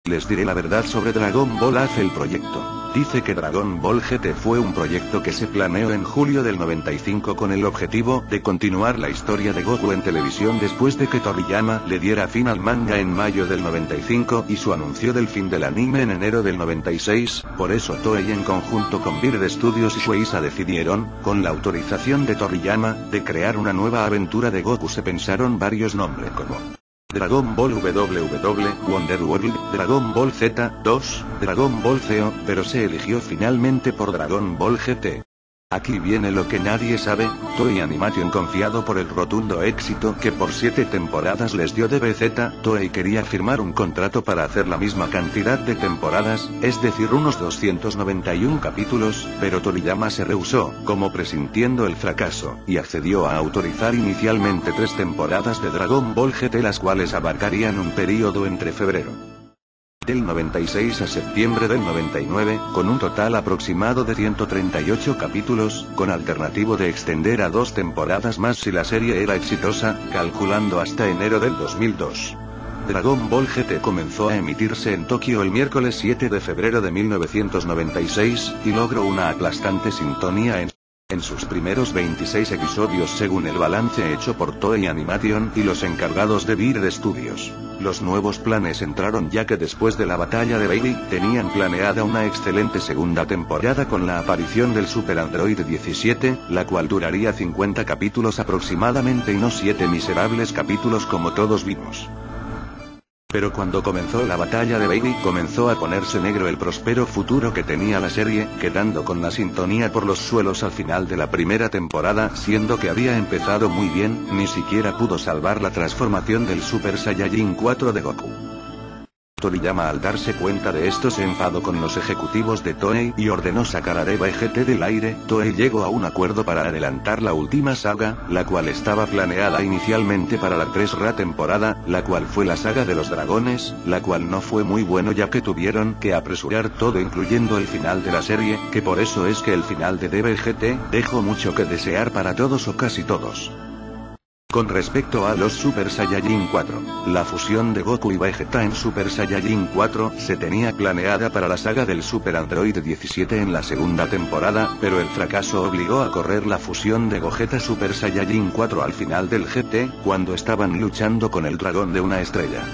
Les diré la verdad sobre Dragon Ball AZ. El proyecto. Dice que Dragon Ball GT fue un proyecto que se planeó en julio del 95 con el objetivo de continuar la historia de Goku en televisión después de que Toriyama le diera fin al manga en mayo del 95 y su anuncio del fin del anime en enero del 96, por eso Toei en conjunto con Bird Studios y Shueisha decidieron, con la autorización de Toriyama, de crear una nueva aventura de Goku. Se pensaron varios nombres como Dragon Ball WW, Wonder World, Dragon Ball Z, 2, Dragon Ball Zeo, pero se eligió finalmente por Dragon Ball GT. Aquí viene lo que nadie sabe, Toei Animation, confiado por el rotundo éxito que por 7 temporadas les dio DBZ, Toei quería firmar un contrato para hacer la misma cantidad de temporadas, es decir unos 291 capítulos, pero Toriyama se rehusó, como presintiendo el fracaso, y accedió a autorizar inicialmente 3 temporadas de Dragon Ball GT, las cuales abarcarían un periodo entre febrero del 96 a septiembre del 99, con un total aproximado de 138 capítulos, con alternativo de extender a 2 temporadas más si la serie era exitosa, calculando hasta enero del 2002. Dragon Ball GT comenzó a emitirse en Tokio el miércoles 7 de febrero de 1996, y logró una aplastante sintonía en sus primeros 26 episodios según el balance hecho por Toei Animation y los encargados de Bird Studios. Los nuevos planes entraron ya que después de la batalla de Baby, tenían planeada una excelente segunda temporada con la aparición del Super Android 17, la cual duraría 50 capítulos aproximadamente y no 7 miserables capítulos como todos vimos. Pero cuando comenzó la batalla de Baby, comenzó a ponerse negro el próspero futuro que tenía la serie, quedando con la sintonía por los suelos al final de la primera temporada, siendo que había empezado muy bien, ni siquiera pudo salvar la transformación del Super Saiyajin 4 de Goku. Toriyama, al darse cuenta de esto, se enfadó con los ejecutivos de Toei y ordenó sacar a Deva GT del aire. Toei llegó a un acuerdo para adelantar la última saga, la cual estaba planeada inicialmente para la 3rd temporada, la cual fue la saga de los dragones, la cual no fue muy bueno ya que tuvieron que apresurar todo incluyendo el final de la serie, que por eso es que el final de Deva GT dejó mucho que desear para todos o casi todos. Con respecto a los Super Saiyajin 4, la fusión de Goku y Vegeta en Super Saiyajin 4 se tenía planeada para la saga del Super Android 17 en la segunda temporada, pero el fracaso obligó a correr la fusión de Gogeta Super Saiyajin 4 al final del GT, cuando estaban luchando con el dragón de una estrella.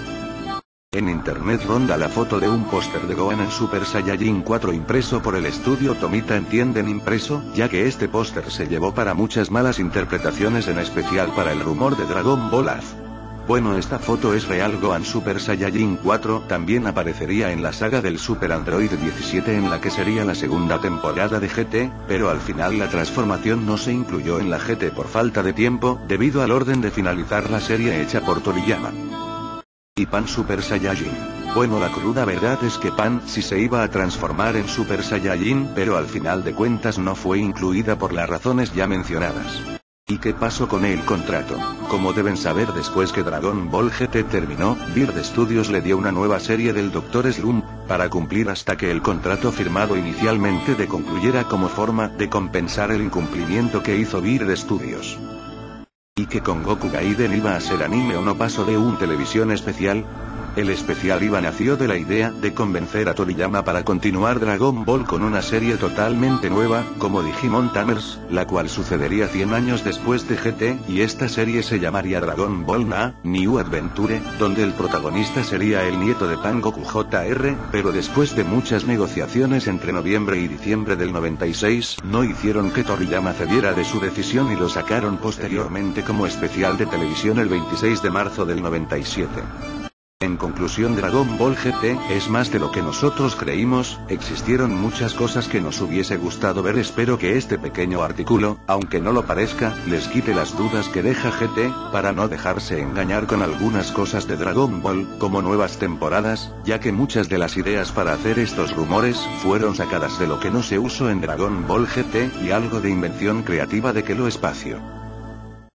En internet ronda la foto de un póster de Gohan en Super Saiyajin 4 impreso por el estudio Tomita. ¿Entienden impreso? Ya que este póster se llevó para muchas malas interpretaciones, en especial para el rumor de Dragon Ball AZ. Bueno, esta foto es real. Gohan Super Saiyajin 4 también aparecería en la saga del Super Android 17 en la que sería la segunda temporada de GT, pero al final la transformación no se incluyó en la GT por falta de tiempo, debido al orden de finalizar la serie hecha por Toriyama. Y Pan Super Saiyajin. Bueno, la cruda verdad es que Pan sí se iba a transformar en Super Saiyajin, pero al final de cuentas no fue incluida por las razones ya mencionadas. ¿Y qué pasó con el contrato? Como deben saber, después que Dragon Ball GT terminó, Bird Studios le dio una nueva serie del Dr. Slump, para cumplir hasta que el contrato firmado inicialmente concluyera, como forma de compensar el incumplimiento que hizo Bird Studios. ¿Y que con Goku Gaiden iba a ser anime o no pasó de un televisión especial? El especial nació de la idea de convencer a Toriyama para continuar Dragon Ball con una serie totalmente nueva, como Digimon Tamers, la cual sucedería 100 años después de GT, y esta serie se llamaría Dragon Ball New Adventure, donde el protagonista sería el nieto de Pan, Goku Jr., pero después de muchas negociaciones entre noviembre y diciembre del 96, no hicieron que Toriyama cediera de su decisión y lo sacaron posteriormente como especial de televisión el 26 de marzo del 97. En conclusión, Dragon Ball GT es más de lo que nosotros creímos, existieron muchas cosas que nos hubiese gustado ver. Espero que este pequeño artículo, aunque no lo parezca, les quite las dudas que deja GT, para no dejarse engañar con algunas cosas de Dragon Ball, como nuevas temporadas, ya que muchas de las ideas para hacer estos rumores fueron sacadas de lo que no se usó en Dragon Ball GT, y algo de invención creativa de que lo espacio.